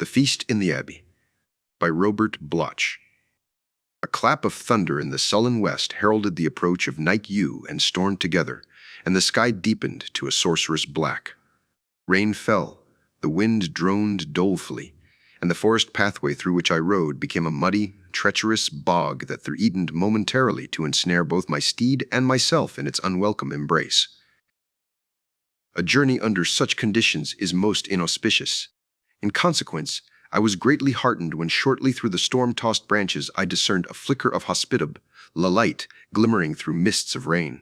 The Feast in the Abbey by Bloch. A clap of thunder in the sullen west heralded the approach of night yew and storm together, and the sky deepened to a sorcerous black. Rain fell, the wind droned dolefully, and the forest pathway through which I rode became a muddy, treacherous bog that threatened momentarily to ensnare both my steed and myself in its unwelcome embrace. A journey under such conditions is most inauspicious. In consequence, I was greatly heartened when shortly through the storm-tossed branches I discerned a flicker of hospitable light glimmering through mists of rain.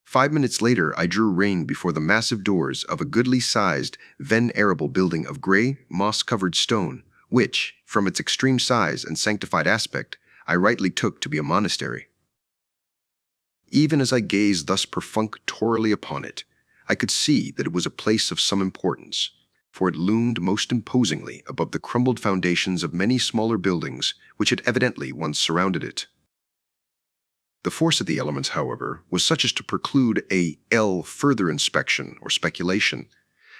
5 minutes later, I drew rein before the massive doors of a goodly-sized, venerable building of gray, moss-covered stone, which, from its extreme size and sanctified aspect, I rightly took to be a monastery. Even as I gazed thus perfunctorily upon it, I could see that it was a place of some importance, for it loomed most imposingly above the crumbled foundations of many smaller buildings which had evidently once surrounded it. The force of the elements, however, was such as to preclude further inspection or speculation,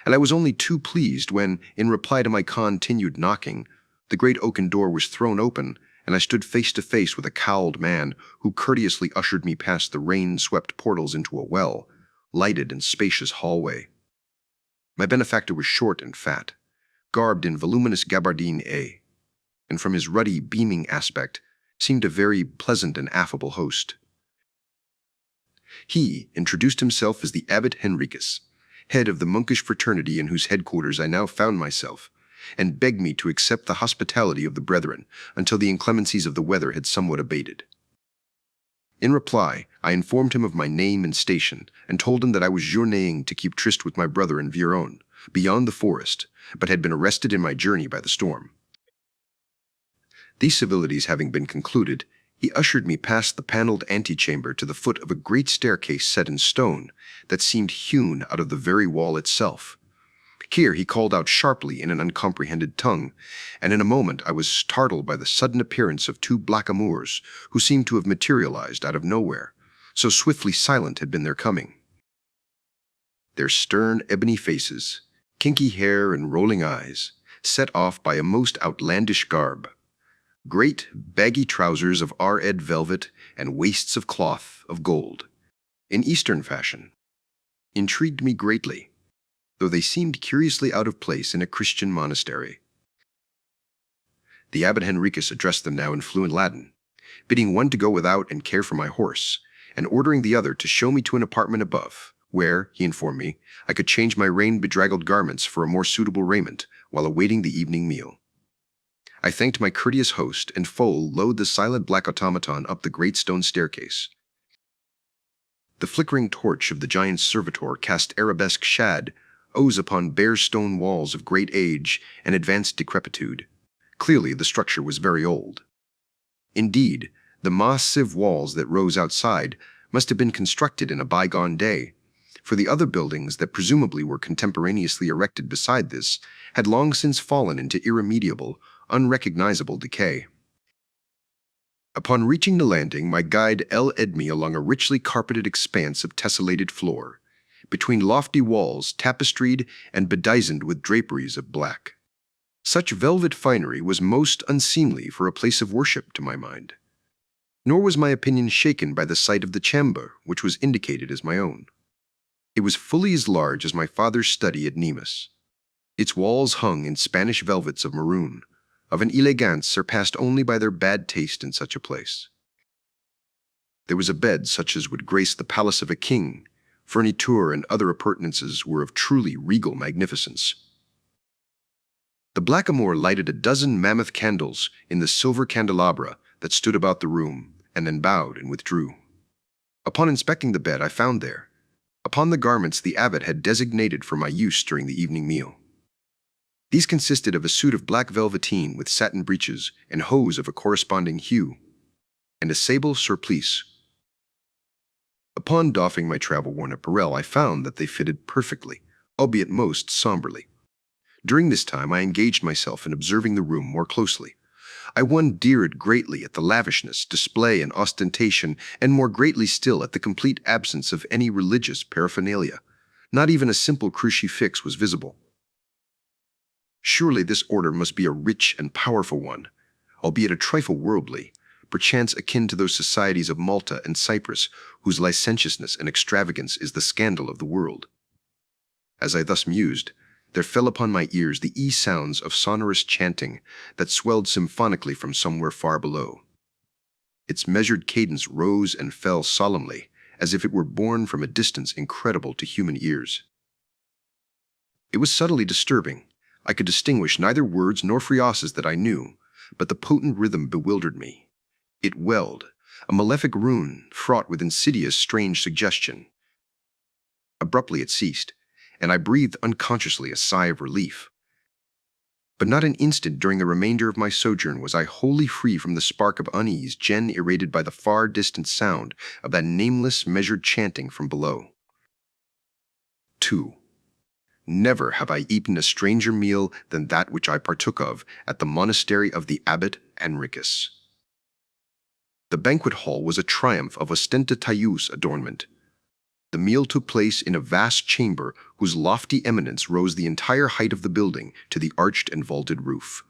and I was only too pleased when, in reply to my continued knocking, the great oaken door was thrown open, and I stood face to face with a cowled man who courteously ushered me past the rain-swept portals into a well-lighted and spacious hallway. My benefactor was short and fat, garbed in voluminous gabardine, and from his ruddy, beaming aspect, seemed a very pleasant and affable host. He introduced himself as the Abbot Henricus, head of the monkish fraternity in whose headquarters I now found myself, and begged me to accept the hospitality of the brethren until the inclemencies of the weather had somewhat abated. In reply, I informed him of my name and station, and told him that I was journeying to keep tryst with my brother in Viron, beyond the forest, but had been arrested in my journey by the storm. These civilities having been concluded, he ushered me past the paneled antechamber to the foot of a great staircase set in stone that seemed hewn out of the very wall itself. Here he called out sharply in an uncomprehended tongue, and in a moment I was startled by the sudden appearance of two blackamoors who seemed to have materialized out of nowhere, so swiftly silent had been their coming. Their stern ebony faces, kinky hair and rolling eyes, set off by a most outlandish garb, great baggy trousers of red velvet and waists of cloth of gold, in Eastern fashion, intrigued me greatly, though they seemed curiously out of place in a Christian monastery. The Abbot Henricus addressed them now in fluent Latin, bidding one to go without and care for my horse, and ordering the other to show me to an apartment above, where, he informed me, I could change my rain-bedraggled garments for a more suitable raiment while awaiting the evening meal. I thanked my courteous host and followed the silent black automaton up the great stone staircase. The flickering torch of the giant servitor cast arabesque shadows upon bare stone walls of great age and advanced decrepitude. Clearly, the structure was very old. Indeed, the massive walls that rose outside must have been constructed in a bygone day, for the other buildings that presumably were contemporaneously erected beside this had long since fallen into irremediable, unrecognizable decay. Upon reaching the landing, my guide led me along a richly carpeted expanse of tessellated floor, between lofty walls tapestried and bedizened with draperies of black. Such velvet finery was most unseemly for a place of worship to my mind. Nor was my opinion shaken by the sight of the chamber, which was indicated as my own. It was fully as large as my father's study at Nemus. Its walls hung in Spanish velvets of maroon, of an elegance surpassed only by their bad taste in such a place. There was a bed such as would grace the palace of a king. Furniture and other appurtenances were of truly regal magnificence. The blackamoor lighted a dozen mammoth candles in the silver candelabra that stood about the room, and then bowed and withdrew. Upon inspecting the bed, I found there, upon the garments the abbot had designated for my use during the evening meal. These consisted of a suit of black velveteen with satin breeches and hose of a corresponding hue, and a sable surplice. Upon doffing my travel-worn apparel, I found that they fitted perfectly, albeit most somberly. During this time, I engaged myself in observing the room more closely. I wondered greatly at the lavishness, display, and ostentation, and more greatly still at the complete absence of any religious paraphernalia. Not even a simple crucifix was visible. Surely this order must be a rich and powerful one, albeit a trifle worldly, perchance akin to those societies of Malta and Cyprus whose licentiousness and extravagance is the scandal of the world. As I thus mused, there fell upon my ears the sounds of sonorous chanting that swelled symphonically from somewhere far below. Its measured cadence rose and fell solemnly, as if it were borne from a distance incredible to human ears. It was subtly disturbing. I could distinguish neither words nor phrases that I knew, but the potent rhythm bewildered me. It welled, a malefic rune fraught with insidious, strange suggestion. Abruptly it ceased, and I breathed unconsciously a sigh of relief. But not an instant during the remainder of my sojourn was I wholly free from the spark of unease irradiated by the far distant sound of that nameless, measured chanting from below. 2. Never have I eaten a stranger meal than that which I partook of at the monastery of the Abbot Henricus. The banquet hall was a triumph of ostentatious adornment. The meal took place in a vast chamber whose lofty eminence rose the entire height of the building to the arched and vaulted roof.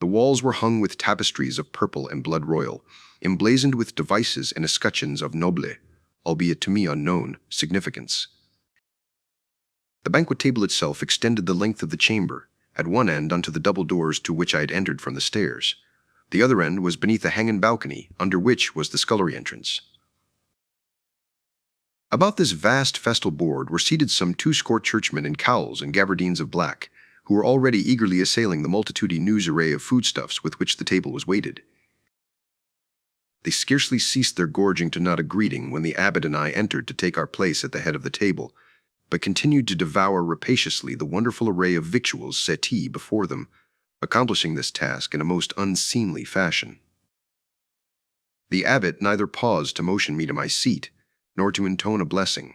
The walls were hung with tapestries of purple and blood royal, emblazoned with devices and escutcheons of noble, albeit to me unknown, significance. The banquet table itself extended the length of the chamber, at one end unto the double doors to which I had entered from the stairs. The other end was beneath a hanging balcony, under which was the scullery entrance. About this vast festal board were seated some 20 churchmen in cowls and gabardines of black, who were already eagerly assailing the multitudinous array of foodstuffs with which the table was weighted. They scarcely ceased their gorging to nod a greeting when the abbot and I entered to take our place at the head of the table, but continued to devour rapaciously the wonderful array of victuals settee before them, accomplishing this task in a most unseemly fashion. The abbot neither paused to motion me to my seat, nor to intone a blessing,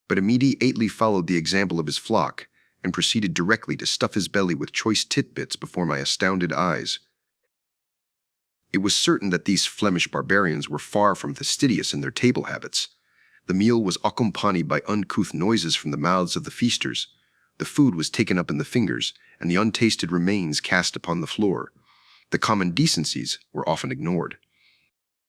but immediately followed the example of his flock, and proceeded directly to stuff his belly with choice titbits before my astounded eyes. It was certain that these Flemish barbarians were far from fastidious in their table habits. The meal was accompanied by uncouth noises from the mouths of the feasters. The food was taken up in the fingers, and the untasted remains cast upon the floor. The common decencies were often ignored.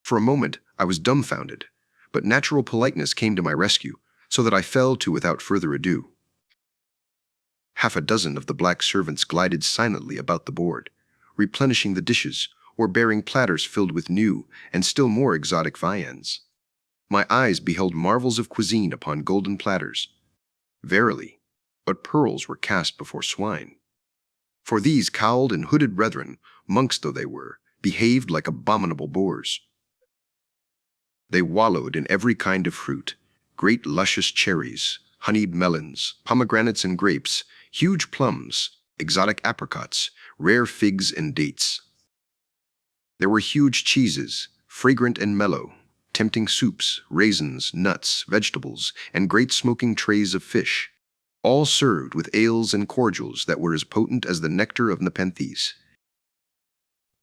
For a moment I was dumbfounded, but natural politeness came to my rescue, so that I fell to without further ado. Half a dozen of the black servants glided silently about the board, replenishing the dishes, or bearing platters filled with new and still more exotic viands. My eyes beheld marvels of cuisine upon golden platters. Verily, but pearls were cast before swine. For these cowled and hooded brethren, monks though they were, behaved like abominable boors. They wallowed in every kind of fruit, great luscious cherries, honeyed melons, pomegranates and grapes, huge plums, exotic apricots, rare figs and dates. There were huge cheeses, fragrant and mellow, tempting soups, raisins, nuts, vegetables, and great smoking trays of fish, all served with ales and cordials that were as potent as the nectar of Nepenthes.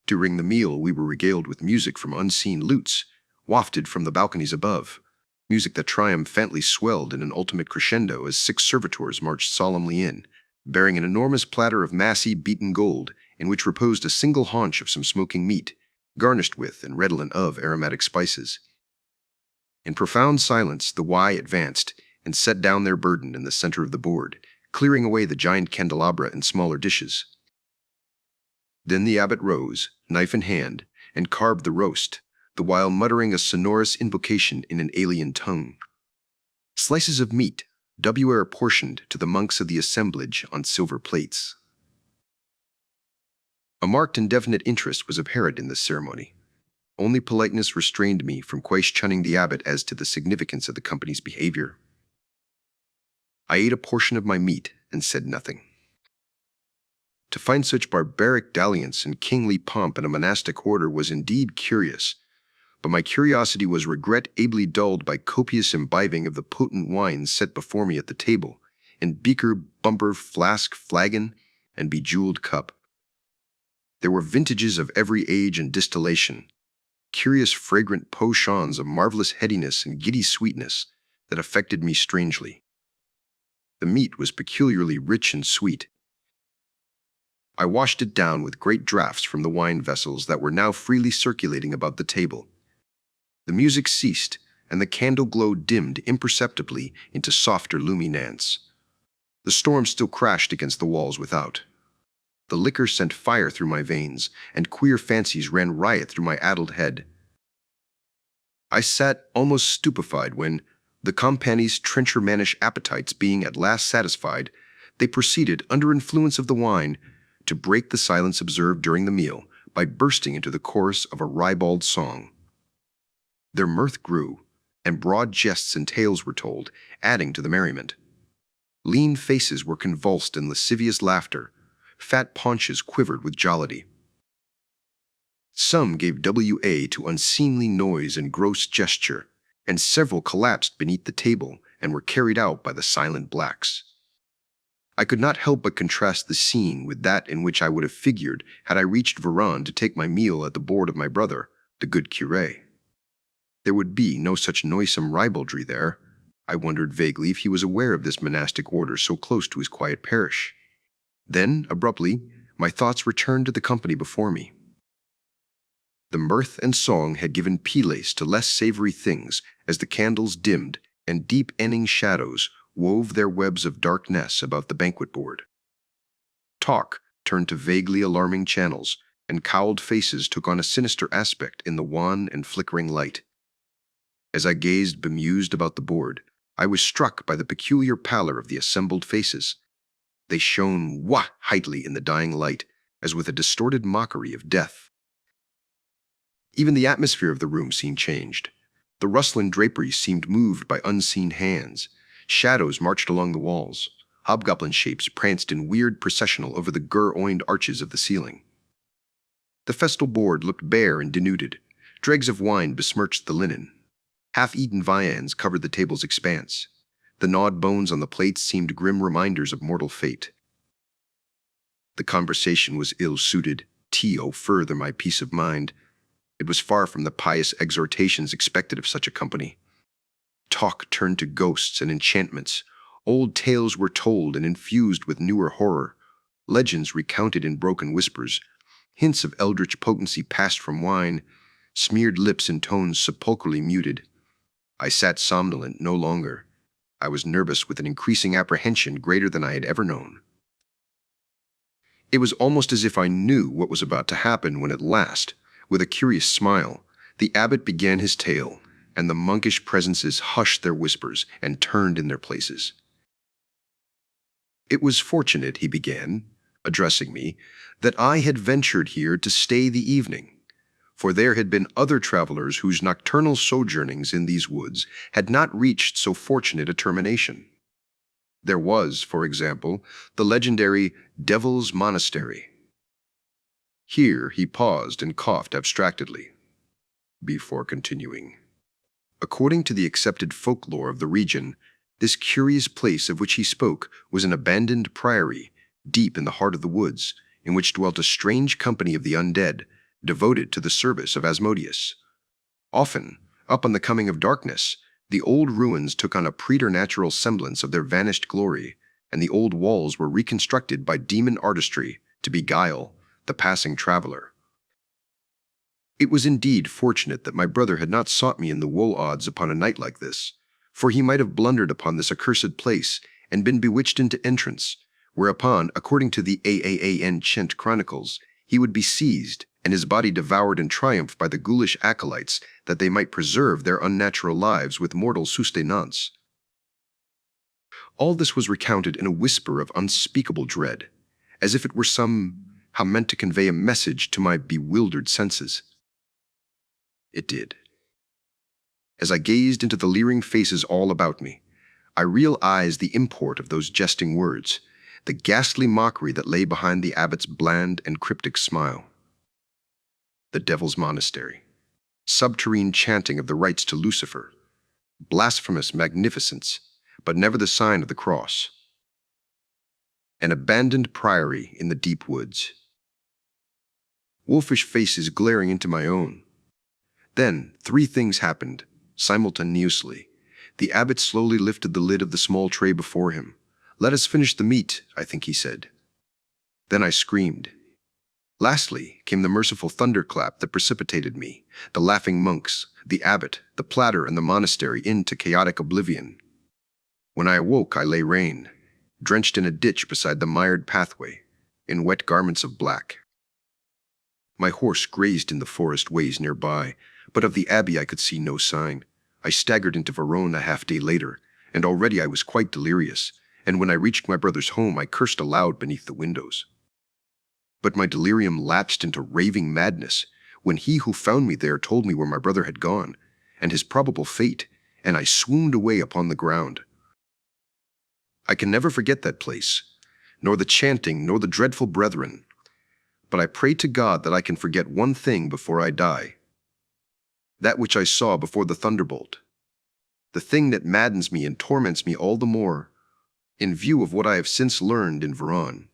During the meal we were regaled with music from unseen lutes, wafted from the balconies above, music that triumphantly swelled in an ultimate crescendo as 6 servitors marched solemnly in, bearing an enormous platter of massy beaten gold in which reposed a single haunch of some smoking meat, garnished with and redolent of aromatic spices. In profound silence the Y advanced and set down their burden in the center of the board, clearing away the giant candelabra and smaller dishes. Then the abbot rose, knife in hand, and carved the roast, the while muttering a sonorous invocation in an alien tongue. Slices of meat were apportioned to the monks of the assemblage on silver plates. A marked and definite interest was apparent in this ceremony. Only politeness restrained me from questioning the abbot as to the significance of the company's behavior. I ate a portion of my meat and said nothing. To find such barbaric dalliance and kingly pomp in a monastic order was indeed curious, but my curiosity was regret ably dulled by copious imbibing of the potent wines set before me at the table, in beaker, bumper, flask, flagon, and bejeweled cup. There were vintages of every age and distillation, curious fragrant potions of marvelous headiness and giddy sweetness that affected me strangely. The meat was peculiarly rich and sweet. I washed it down with great draughts from the wine vessels that were now freely circulating about the table. The music ceased, and the candle glow dimmed imperceptibly into softer luminance. The storm still crashed against the walls without. The liquor sent fire through my veins, and queer fancies ran riot through my addled head. I sat almost stupefied when, the company's trencher-mannish appetites being at last satisfied, they proceeded, under influence of the wine, to break the silence observed during the meal by bursting into the chorus of a ribald song. Their mirth grew, and broad jests and tales were told, adding to the merriment. Lean faces were convulsed in lascivious laughter, fat paunches quivered with jollity. Some gave way to unseemly noise and gross gesture, and several collapsed beneath the table and were carried out by the silent blacks. I could not help but contrast the scene with that in which I would have figured had I reached Varan to take my meal at the board of my brother, the good curé. There would be no such noisome ribaldry there. I wondered vaguely if he was aware of this monastic order so close to his quiet parish. Then, abruptly, my thoughts returned to the company before me. The mirth and song had given place to less savory things as the candles dimmed and deep-ending shadows wove their webs of darkness about the banquet board. Talk turned to vaguely alarming channels, and cowled faces took on a sinister aspect in the wan and flickering light. As I gazed bemused about the board, I was struck by the peculiar pallor of the assembled faces. They shone whitely in the dying light, as with a distorted mockery of death. Even the atmosphere of the room seemed changed. The rustling draperies seemed moved by unseen hands. Shadows marched along the walls. Hobgoblin shapes pranced in weird processional over the gur-oined arches of the ceiling. The festal board looked bare and denuded. Dregs of wine besmirched the linen. Half-eaten viands covered the table's expanse. The gnawed bones on the plates seemed grim reminders of mortal fate. The conversation was ill-suited, further my peace of mind. It was far from the pious exhortations expected of such a company. Talk turned to ghosts and enchantments. Old tales were told and infused with newer horror. Legends recounted in broken whispers. Hints of eldritch potency passed from wine, smeared lips in tones sepulchrally muted. I sat somnolent no longer. I was nervous with an increasing apprehension greater than I had ever known. It was almost as if I knew what was about to happen when at last, with a curious smile, the abbot began his tale, and the monkish presences hushed their whispers and turned in their places. It was fortunate, he began, addressing me, that I had ventured here to stay the evening, for there had been other travelers whose nocturnal sojournings in these woods had not reached so fortunate a termination. There was, for example, the legendary Devil's Monastery. Here he paused and coughed abstractedly, before continuing. According to the accepted folklore of the region, this curious place of which he spoke was an abandoned priory, deep in the heart of the woods, in which dwelt a strange company of the undead, devoted to the service of Asmodeus. Often, up on the coming of darkness, the old ruins took on a preternatural semblance of their vanished glory, and the old walls were reconstructed by demon artistry to beguile the passing traveler. It was indeed fortunate that my brother had not sought me in the woe odds upon a night like this, for he might have blundered upon this accursed place and been bewitched into entrance, whereupon, according to the Ancient Chronicles, he would be seized and his body devoured in triumph by the ghoulish acolytes that they might preserve their unnatural lives with mortal sustenance. All this was recounted in a whisper of unspeakable dread, as if it were somehow meant to convey a message to my bewildered senses. It did. As I gazed into the leering faces all about me, I realized the import of those jesting words, the ghastly mockery that lay behind the abbot's bland and cryptic smile. The Devil's Monastery, subterrene chanting of the rites to Lucifer, blasphemous magnificence, but never the sign of the cross. An abandoned priory in the deep woods. Wolfish faces glaring into my own. Then, three things happened, simultaneously. The abbot slowly lifted the lid of the small tray before him. "Let us finish the meat," I think he said. Then I screamed. Lastly came the merciful thunderclap that precipitated me, the laughing monks, the abbot, the platter, and the monastery into chaotic oblivion. When I awoke, I lay rain, drenched in a ditch beside the mired pathway, in wet garments of black. My horse grazed in the forest ways nearby, but of the abbey I could see no sign. I staggered into Verona a half-day later, and already I was quite delirious, and when I reached my brother's home I cursed aloud beneath the windows. But my delirium lapsed into raving madness when he who found me there told me where my brother had gone, and his probable fate, and I swooned away upon the ground. I can never forget that place, nor the chanting, nor the dreadful brethren, but I pray to God that I can forget one thing before I die. That which I saw before the thunderbolt, the thing that maddens me and torments me all the more, in view of what I have since learned in Verona.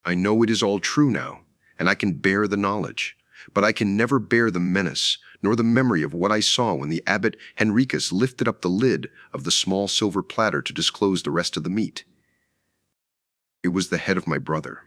I know it is all true now, and I can bear the knowledge, but I can never bear the menace, nor the memory of what I saw when the abbot Henricus lifted up the lid of the small silver platter to disclose the rest of the meat. It was the head of my brother.